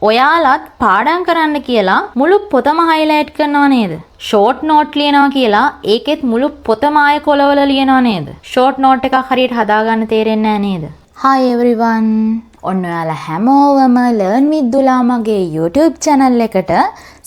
ඔයාලත් පාඩම් කරන්න කියලා මුළු පොතම highlight කරනව නේද? short note ලියනවා කියලා ඒකෙත් මුළු පොතම ආය කොලවල ලියනව නේද? short note එකක් හරියට හදාගන්න තේරෙන්නේ නැහැ නේද? Hi everyone. ඔන්න ඔයාලා හැමෝම learn with Dula මගේ YouTube channel එකට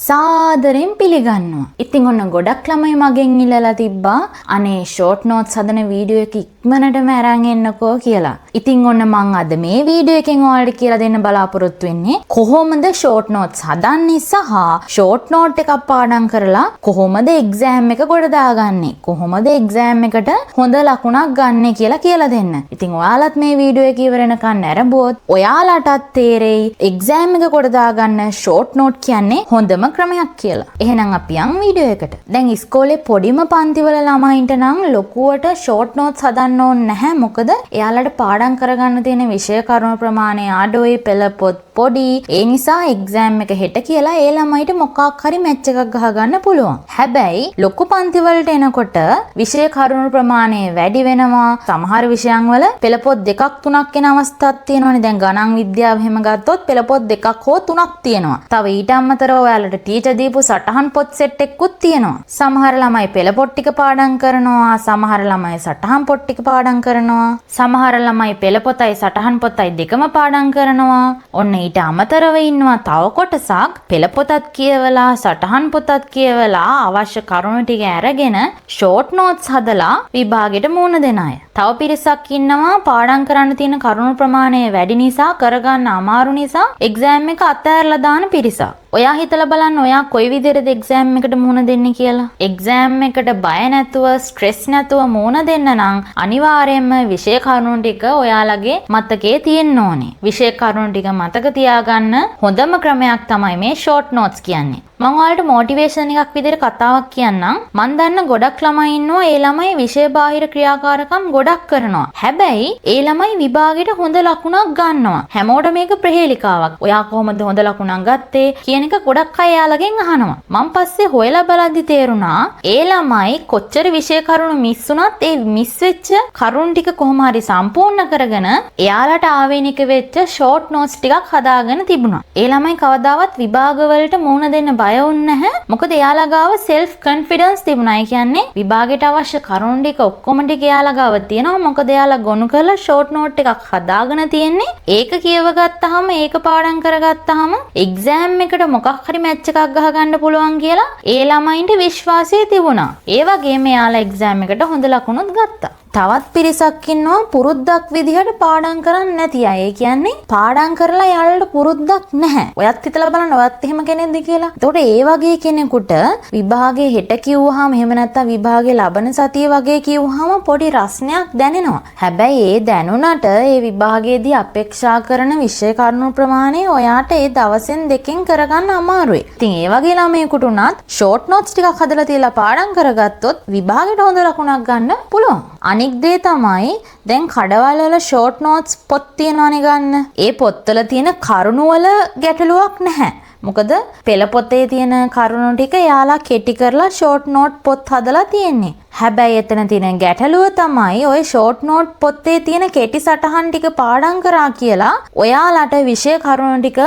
සාදරෙන් පිළිගන්නවා. ඉතින් ඔන්න ගොඩක් ළමයි මගෙන් ඉල්ලලා තිබ්බා අනේ short notes හදන වීඩියෝ එක ඉක්මනටම අරන් එන්නකෝ කියලා. ඉතින් ඔන්න මං අද මේ වීඩියෝ එකෙන් ඔයාලට කියලා දෙන්න බලාපොරොත්තු වෙන්නේ කොහොමද short notes හදන්නේ සහ short note එකක් පාඩම් කරලා කොහොමද exam එක ගොඩ දාගන්නේ? කොහොමද exam එකට හොඳ ලකුණක් ගන්න කියලා දෙන්න. ඉතින් ඔයාලත් මේ වීඩියෝ එක ඉවර වෙනකන් නැරඹුවොත් ඔයාලටත් තේරෙයි exam එක ගොඩ දාගන්න short note කියන්නේ හොඳම ක්‍රමයක් කියලා. එහෙනම් අපි යන් වීඩියෝ එකට. දැන් ඉස්කෝලේ පොඩිම පන්තිවල ළමයින්ට නම් ලොකුවට short notes හදන්න ඕනේ නැහැ. මොකද එයාලට පාඩම් කරගන්න තියෙන විෂය කරුණු ප්‍රමාණය අඩුයි, පෙළ පොත් පොඩි. ඒ නිසා exam එක හෙට කියලා ඒ ළමයිට මොකක් හරි මැච් එකක් ගහගන්න පුළුවන්. හැබැයි ලොකු පන්තිවලට එනකොට විෂය කරුණු ප්‍රමාණය වැඩි වෙනවා. සමහර විෂයන් වල පෙළ පොත් දෙකක් තුනක් එන අවස්ථාවක් තියෙනවානේ. දැන් ගණන් විද්‍යාව එහෙම ගත්තොත් පෙළ පොත් දෙකක් හෝ තුනක් තියෙනවා. තව ඊට අමතරව ඔයාලට ටීචර් දීපු සටහන් පොත් සෙට් එකකුත් තියෙනවා. සමහර ළමයි පෙළ පොත් ටික පාඩම් කරනවා. සමහර ළමයි සටහන් පොත් ටික පාඩම් කරනවා. සමහර ළමයි පෙළ පොතයි සටහන් පොතයි දෙකම පාඩම් කරනවා. ඔන්න ඊට අමතරව ඉන්නවා තව කොටසක් පෙළ පොතත් කියවලා සටහන් පොතත් කියවලා අවශ්‍ය කරුණු ටික අරගෙන short notes හදලා විභාගෙට මුහුණ දෙන අය. තව පිරිසක් ඉන්නවා පාඩම් කරන්න තියෙන කරුණු ප්‍රමාණය වැඩි නිසා කරගන්න අමාරු නිසා exam එක අතහැරලා දාන පිරිසක්. ඔයා හිතලා බලන්න ඔයා කොයි විදිහටද exam එකට මුහුණ දෙන්නේ කියලා. exam එකට බය නැතුව stress නැතුව මුහුණ දෙන්න නම් අනිවාර්යයෙන්ම විෂය කරුණු ටික ඔයාලගේ මතකයේ තියෙන්න ඕනේ. විෂය කරුණු ටික මතක තියාගන්න හොඳම ක්‍රමයක් තමයි මේ short notes කියන්නේ. මම ඔයාලට මොටිවේෂන් එකක් විදිහට කතාවක් කියන්නම්. මම දන්න ගොඩක් ළමයි ඉන්නවා ඒ ළමයි විෂය බාහිර ක්‍රියාකාරකම් ගොඩක් කරනවා. හැබැයි ඒ ළමයි විභාගෙට හොඳ ලකුණක් ගන්නවා. හැමෝටම මේක ප්‍රහේලිකාවක්. ඔයා කොහොමද හොඳ ලකුණක් ගත්තේ කියන එක ගොඩක් අය යාළගෙන් අහනවා. මම පස්සේ හොයලා බලද්දි තේරුණා ඒ ළමයි කොච්චර විෂය කරුණු මිස් වුණත් ඒ මිස් වෙච්ච කරුණු ටික කොහොම හරි සම්පූර්ණ කරගෙන එයාලට ආවේනික වෙච්ච short notes ටිකක් හදාගෙන තිබුණා. ඒ ළමයි කවදාවත් විභාග වලට මුහුණ දෙන්න බය වුන්නේ නැහැ. මොකද එයාලා ගාව self confidence තිබුණා. ඒ කියන්නේ විභාගයට අවශ්‍ය කරුණු ටික ඔක්කොම ටික එයාලා ගාව තියෙනවා. මොකද එයාලා ගොනු කරලා short note එකක් හදාගෙන තියෙන්නේ. ඒක කියව ගත්තාම ඒක පාඩම් කරගත්තාම exam එකට මොකක් හරි මැච් එකක් ගහගන්න පුළුවන් කියලා ඒ ළමයින්ට විශ්වාසය තිබුණා. ඒ වගේම එයාලා exam එකට හොඳ ලකුණුත් ගත්තා. තවත් පිරිසක් ඉන්නවා පුරුද්දක් විදිහට පාඩම් කරන්නේ නැති අය. ඒ කියන්නේ පාඩම් කරලා යාළුවට පුරුද්දක් නැහැ. ඔයත් හිතලා බලන්න ඔයත් එහෙම කෙනෙක්ද කියලා. එතකොට ඒ වගේ කෙනෙකුට විභාගේ හෙට කිව්වහම එහෙම නැත්නම් විභාගේ ලබන සතිය වගේ කිව්වහම පොඩි රස්නයක් දැනෙනවා. හැබැයි ඒ දැනුණට ඒ විභාගයේදී අපේක්ෂා කරන විෂය කරුණු ප්‍රමාණය ඔයාට ඒ දවසෙන් දෙකෙන් කරගන්න අමාරුයි. ඉතින් ඒ වගේ ළමයෙකුට උනත් short notes ටිකක් හදලා තියලා පාඩම් කරගත්තොත් විභාගෙට හොඳ ලකුණක් ගන්න පුළුවන්. අනික් දේ තමයි දැන් කඩවල වල short notes පොත් තියනවනේ ගන්න. ඒ පොත්වල තියෙන කරුණු වල ගැටලුවක් නැහැ. මොකද පෙළ පොතේ තියෙන කරුණු ටික යාලා කෙටි කරලා short note පොත් හදලා තියෙන්නේ. හැබැයි එතන තියෙන ගැටලුව තමයි ඔය short note පොතේ තියෙන කෙටි සටහන් ටික පාඩම් කරා කියලා ඔයාලට විෂය කරුණු ටික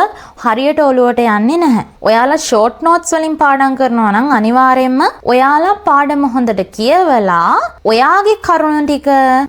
හරියට ඔලුවට යන්නේ නැහැ. ඔයාලා short notes වලින් පාඩම් කරනවා නම් අනිවාර්යයෙන්ම ඔයාලා පාඩම හොඳට කියවලා ඔයාගේ කරුණු ටික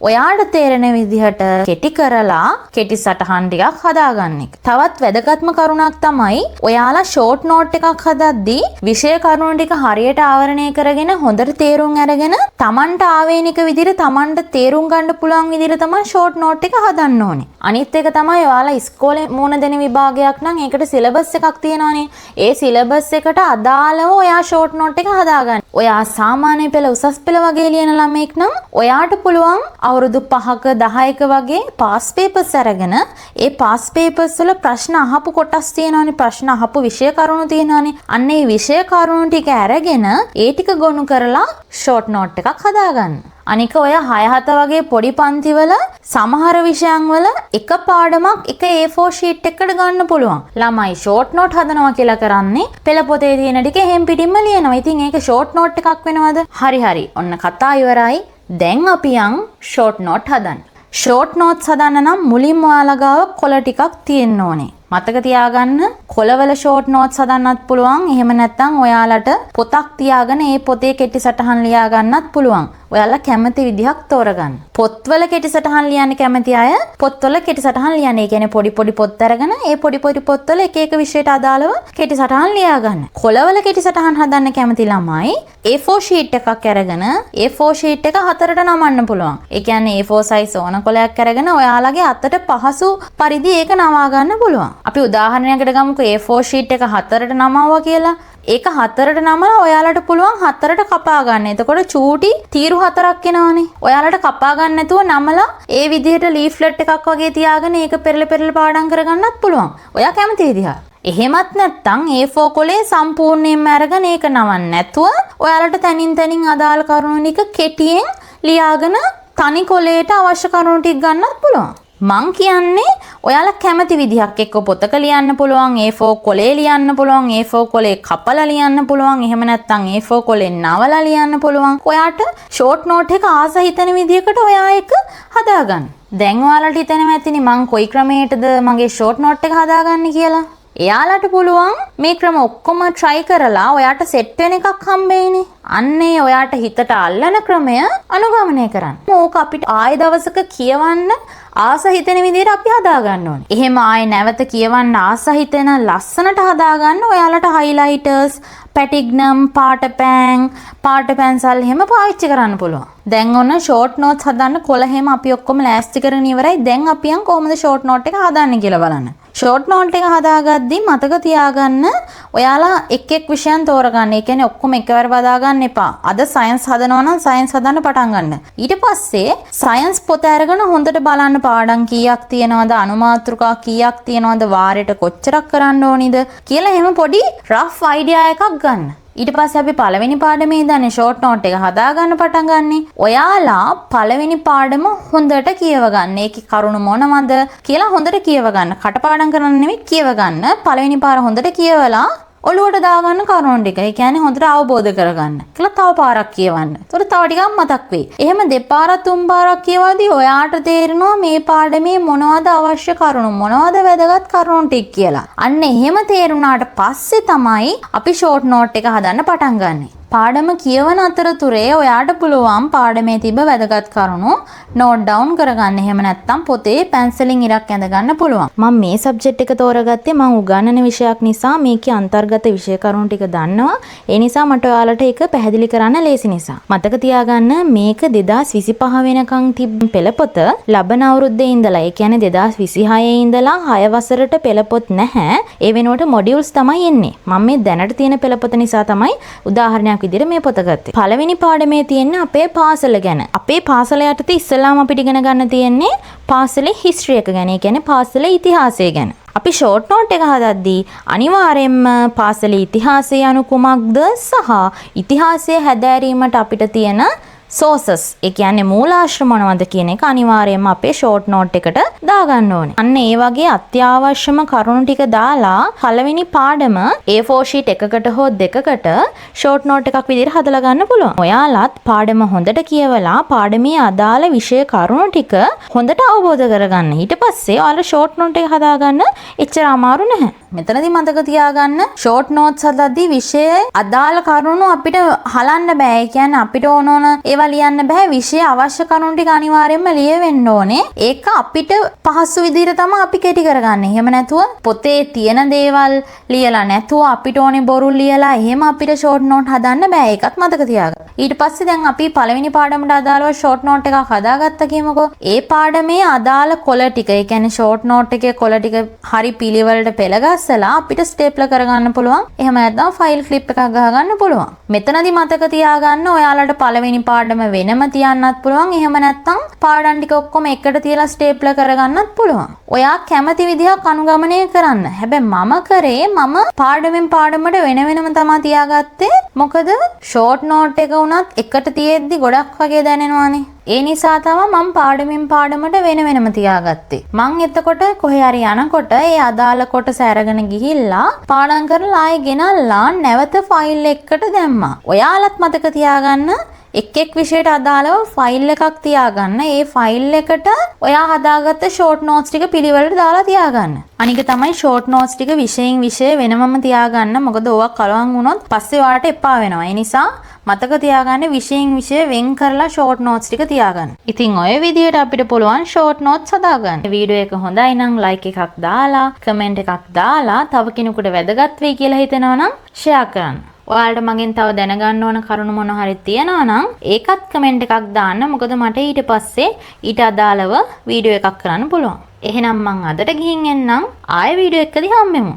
ඔයාට තේරෙන විදිහට කෙටි කරලා කෙටි සටහන් ටිකක් හදාගන්න එක. තවත් වැදගත්ම කරුණක් තමයි ඔයාලා short note එකක් හදද්දී විෂය කරුණු ටික හරියට ආවරණය කරගෙන හොඳට තේරුම් අරගෙන තමන්ට ආවේනික විදිහට තමන්ට තේරුම් ගන්න පුළුවන් විදිහට තමයි short note එක හදන්න ඕනේ. අනිත් එක තමයි ඔයාලා ඉස්කෝලේ මුහුණ දෙන විභාගයක් නම් ඒකට සිලබස් එකක් තියෙනවානේ. ඒ සිලබස් එකට අදාළව ඔයා short note එක හදාගන්න. ඔයා සාමාන්‍ය පෙළ උසස් පෙළ වගේ ලියන ළමෙක් නම් ඔයාට පුළුවන් අවුරුදු 5ක 10ක වගේ pass papers අරගෙන ඒ pass papers වල ප්‍රශ්න අහපු කොටස් තියෙනවානේ. ප්‍රශ්න අහපු විෂය කරුණු තියෙනවානේ. අන්න ඒ විෂය කරුණු ටික අරගෙන ඒ ටික ගොනු කරලා short note එකක් හදාගන්න. අනික ඔය 6-7 වගේ පොඩි පන්තිවල සමහර විෂයන් වල එක පාඩමක් එක A4 sheet එකකට ගන්න පුළුවන්. ළමයි short note හදනවා කියලා කරන්නේ පෙළ පොතේ තියෙන ටික එහෙම් පිටින්ම ලියනවා. ඉතින් ඒක short note එකක් වෙනවද? හරි. ඔන්න කතා ඉවරයි. දැන් අපි යන් short note හදන්න. short notes හදන්න නම් මුලින්ම ඔයාලා ගාව කොළ ටිකක් තියෙන්න ඕනේ. මතක තියාගන්න කොළවල ෂෝට් නෝට්ස් හදන්නත් පුළුවන්. එහෙම නැත්නම් ඔයාලට පොතක් තියාගෙන ඒ පොතේ කෙටි සටහන් ලියා ගන්නත් පුළුවන්. ඔයාලා කැමති විදිහක් තෝරගන්න. පොත්වල කෙටි සටහන් ලියන්න කැමති අය පොත්වල කෙටි සටහන් ලියන්න. ඒ කියන්නේ පොඩි පොඩි පොත් අරගෙන ඒ පොඩි පොඩි පොත්වල එක එක විෂයට අදාළව කෙටි සටහන් ලියා ගන්න. කොළවල කෙටි සටහන් හදන්න කැමති ළමයි A4 sheet එකක් අරගෙන A4 sheet එක හතරට නමන්න පුළුවන්. ඒ කියන්නේ A4 size ඕන කොළයක් අරගෙන ඔයාලගේ අතට පහසු පරිදි ඒක නවා ගන්න පුළුවන්. අපි උදාහරණයකට ගමුකෝ A4 sheet එක හතරට නමවුවා කියලා. ඒක හතරට නමලා ඔයාලට පුළුවන් හතරට කපා ගන්න. එතකොට චූටි තීරු හතරක් එනවනේ. ඔයාලට කපා ගන්න නැතුව නමලා ඒ විදිහට ලීෆ්ලට් එකක් වගේ තියාගෙන ඒක පෙරල පෙරල පාඩම් කරගන්නත් පුළුවන්. ඔයා කැමති විදිහ. එහෙමත් නැත්නම් A4 කොලේ සම්පූර්ණයෙන්ම අරගෙන ඒක නවන්න නැතුව ඔයාලට තනින් තනින් අදාළ කරුණු ටික කෙටියෙන් ලියාගෙන තනි කොලේට අවශ්‍ය කරුණු ටික ගන්නත් පුළුවන්. මං කියන්නේ ඔයාලා කැමති විදිහක් එක්ක පොතක ලියන්න පුළුවන්, A4 කොලේ ලියන්න පුළුවන්, A4 කොලේ කපලා ලියන්න පුළුවන්, එහෙම නැත්නම් A4 කොලේ නවලා ලියන්න පුළුවන්. ඔයාට ෂෝට් නෝට් එක ආස හිතෙන විදිහකට ඔයා එක හදාගන්න. දැන් ඔයාලට හිතෙනවා ඇතිනේ මං කොයි ක්‍රමයකටද මගේ ෂෝට් නෝට් එක හදාගන්නේ කියලා. එයාලට පුළුවන් මේ ක්‍රම ඔක්කොම try කරලා ඔයාට සෙට් වෙන එකක් හම්බෙයිනේ. අන්නේ ඔයාට හිතට අල්ලන ක්‍රමය අනුගමනය කරන්න. ඕක අපිට ආයෙ දවසක කියවන්න ආස හිතෙන විදිහට අපි හදාගන්න ඕනේ. එහෙම ආයෙ නැවත කියවන්න ආස හිතෙන ලස්සනට හදාගන්න ඔයාලට highlighters, පැටිග්නම්, පාට පැන්සල් එහෙම පාවිච්චි කරන්න පුළුවන්. දැන් ඔන්න ෂෝට් නෝට්ස් හදන්න කොළ හැම අපි ඔක්කොම ලෑස්ති කරගෙන ඉවරයි. දැන් අපි යන් කොහොමද ෂෝට් නෝට් එක හදන්නේ කියලා බලන්න. ෂෝට් නෝට් එක හදාගද්දී මතක තියාගන්න ඔයාලා එක් එක් විෂයන් තෝරගන්න. ඒ කියන්නේ ඔක්කොම එකවර බදාගන්න එපා. අද සයන්ස් හදනවා නම් සයන්ස් හදන්න පටන් ගන්න. ඊට පස්සේ සයන්ස් පොත අරගෙන හොඳට බලන්න පාඩම් කීයක් තියෙනවද, අනුමාත්‍රිකා කීයක් තියෙනවද, වාරයට කොච්චරක් කරන්න ඕනිද කියලා එහෙම පොඩි රෆ් අයිඩියා එකක් ගන්න. ඊට පස්සේ අපි පළවෙනි පාඩමේ ඉඳන් ෂෝට් නෝට් එක හදාගන්න පටන් ගන්නෙ. ඔයාලා පළවෙනි පාඩම හොඳට කියව ගන්න. ඒකේ කරුණු මොනවද කියලා හොඳට කියව ගන්න. කටපාඩම් කරන්න නෙමෙයි කියව ගන්න. පළවෙනි පාර හොඳට කියවලා ඔළුවට දාගන්න කරුණු ටික. ඒ කියන්නේ හොඳට අවබෝධ කරගන්න. කියලා තව පාරක් කියවන්න. ඒතකොට තව ටිකක් මතක් වෙයි. එහෙම දෙපාරක් තුන් පාරක් කියවද්දී ඔයාට තේරෙනවා මේ පාඩමේ මොනවද අවශ්‍ය කරුණු, මොනවද වැදගත් කරුණු ටික කියලා. අන්න එහෙම තේරුණාට පස්සේ තමයි අපි ෂෝට් නෝට් එක හදන්න පටන් ගන්නෙ. පාඩම කියවන අතරතුරේ ඔයාට පුළුවන් පාඩමේ තිබ්බ වැදගත් කරුණු නෝට් ඩවුන් කරගන්න. එහෙම නැත්නම් පොතේ පැන්සලින් ඉරක් ඇඳ ගන්න පුළුවන්. මම මේ සබ්ජෙක්ට් එක තෝරගත්තේ මම උගන්වන විෂයක් නිසා මේකේ අන්තර්ගත විෂය කරුණු ටික දන්නවා. ඒ නිසා මට ඔයාලට ඒක පැහැදිලි කරන්න ලේසි නිසා. මතක තියාගන්න මේක 2025 වෙනකන් තිබ්බ පෙළපොත ලබන අවුරුද්දේ ඉඳලා, ඒ කියන්නේ 2026 ඉඳලා 6 වසරට පෙළපොත් නැහැ. ඒ වෙනුවට මොඩියුල්ස් තමයි එන්නේ. මම මේ දැනට තියෙන පෙළපොත නිසා තමයි උදාහරණයක් විදිහට මේ පොත ගත්තේ. පළවෙනි පාඩමේ තියෙන්නේ අපේ පාසල ගැන. අපේ පාසල යටතේ ඉස්සෙල්ලාම අපිට ඉගෙන ගන්න තියෙන්නේ පාසලේ හිස්ටරි එක ගැන. ඒ කියන්නේ පාසලේ ඉතිහාසය ගැන. අපි ෂෝට් නෝට් එක හදද්දී අනිවාර්යයෙන්ම පාසලේ ඉතිහාසය යනු කුමක්ද සහ ඉතිහාසය හැදෑරීමට අපිට තියෙන sources, ඒ කියන්නේ මූලාශ්‍ර මොනවද කියන එක අනිවාර්යයෙන්ම අපේ ෂෝට් නෝට් එකට දාගන්න ඕනේ. අන්න ඒ වගේ අත්‍යවශ්‍යම කරුණු ටික දාලා පළවෙනි පාඩම A4 sheet එකකට හෝ දෙකකට ෂෝට් නෝට් එකක් විදිහට හදලා ගන්න පුළුවන්. ඔයාලත් පාඩම හොඳට කියවලා පාඩමේ අදාළ විෂය කරුණු ටික හොඳට අවබෝධ කරගන්න. ඊට පස්සේ ඔයාලා ෂෝට් නෝට් එක හදාගන්න එච්චර අමාරු නැහැ. මෙතනදී මතක තියාගන්න ෂෝට් නෝට්ස් හදද්දී විෂයේ අදාළ කරුණු අපිට හලන්න බෑ. ඒ කියන්නේ අපිට ඕන ඒවා ලියන්න බෑ. විෂය අවශ්‍ය කරුණු ටික අනිවාර්යයෙන්ම ලියවෙන්න ඕනේ. ඒක අපිට පහසු විදිහට තමයි අපි කෙටි කරගන්නේ. එහෙම නැතුව පොතේ තියෙන දේවල් ලියලා නැතුව අපිට ඕනේ බොරු ලියලා එහෙම අපිට ෂෝට් නෝට් හදන්න බෑ. ඒකත් මතක තියාගන්න. ඊට පස්සේ දැන් අපි පළවෙනි පාඩමට අදාළව ෂෝට් නෝට් එකක් හදාගත්තා කියමුකෝ. ඒ පාඩමේ අදාළ කොළ ටික, ඒ කියන්නේ ෂෝට් නෝට් එකේ කොළ ටික හරි පිළිවෙලට පෙළගස්සලා අපිට ස්ටේප්ලර් කරගන්න පුළුවන්. එහෙම නැත්නම් ෆයිල් ක්ලිප් එකක් ගහගන්න පුළුවන්. මෙතනදී මතක තියාගන්න ඔයාලට පළවෙනි පාඩම වෙනම තියන්නත් පුළුවන්. එහෙම නැත්නම් පාඩම් ටික ඔක්කොම එකට තියලා ස්ටේප්ලර් කරගන්නත් පුළුවන්. ඔයා කැමති විදිහක් අනුගමනය කරන්න. හැබැයි මම පාඩමෙන් පාඩමට වෙන වෙනම තමයි තියාගත්තේ. මොකද ෂෝට් නෝට් එක උනත් එකට තියෙද්දි ගොඩක් වගේ දැනෙනවානේ. ඒ නිසා තමයි මම පාඩමෙන් පාඩමට වෙන වෙනම තියාගත්තේ. මං එතකොට කොහේ හරි යනකොට ඒ අදාළ කොටස අරගෙන ගිහිල්ලා පාඩම් කරලා ආයෙ ගෙනල්ලා නැවත ෆයිල් එකකට දැම්මා. ඔයාලත් මතක තියාගන්න එක් එක් විෂයට අදාළව ෆයිල් එකක් තියාගන්න. ඒ ෆයිල් එකට ඔයා හදාගත්ත ෂෝට් නෝට්ස් ටික පිළිවෙලට දාලා තියාගන්න. අනික තමයි ෂෝට් නෝට්ස් ටික විෂයෙන් විෂය වෙනමම තියාගන්න. මොකද ඕවා කලවම් වුණොත් පස්සේ ඔයාලට එපා වෙනවා. ඒ නිසා මතක තියාගන්න විෂයෙන් විෂය වෙන් කරලා ෂෝට් නෝට්ස් ටික තියාගන්න. ඉතින් ඔය විදියට අපිට පුළුවන් ෂෝට් නෝට්ස් හදාගන්න. වීඩියෝ එක හොඳයි නම් ලයික් එකක් දාලා, කමෙන්ට් එකක් දාලා, තව කෙනෙකුට වැදගත් වෙයි කියලා හිතෙනවා නම් ෂෙයා කරන්න. ඔයාලට මගෙන් තව දැනගන්න ඕන කරුණු මොන හරි තියෙනවා නම් ඒකත් කමෙන්ට් එකක් දාන්න. මොකද මට ඊට පස්සේ ඊට අදාළව වීඩියෝ එකක් කරන්න පුළුවන්. එහෙනම් මං අදට ගිහින් එන්නම්. ආයෙ වීඩියෝ එකකදී හම්බෙමු.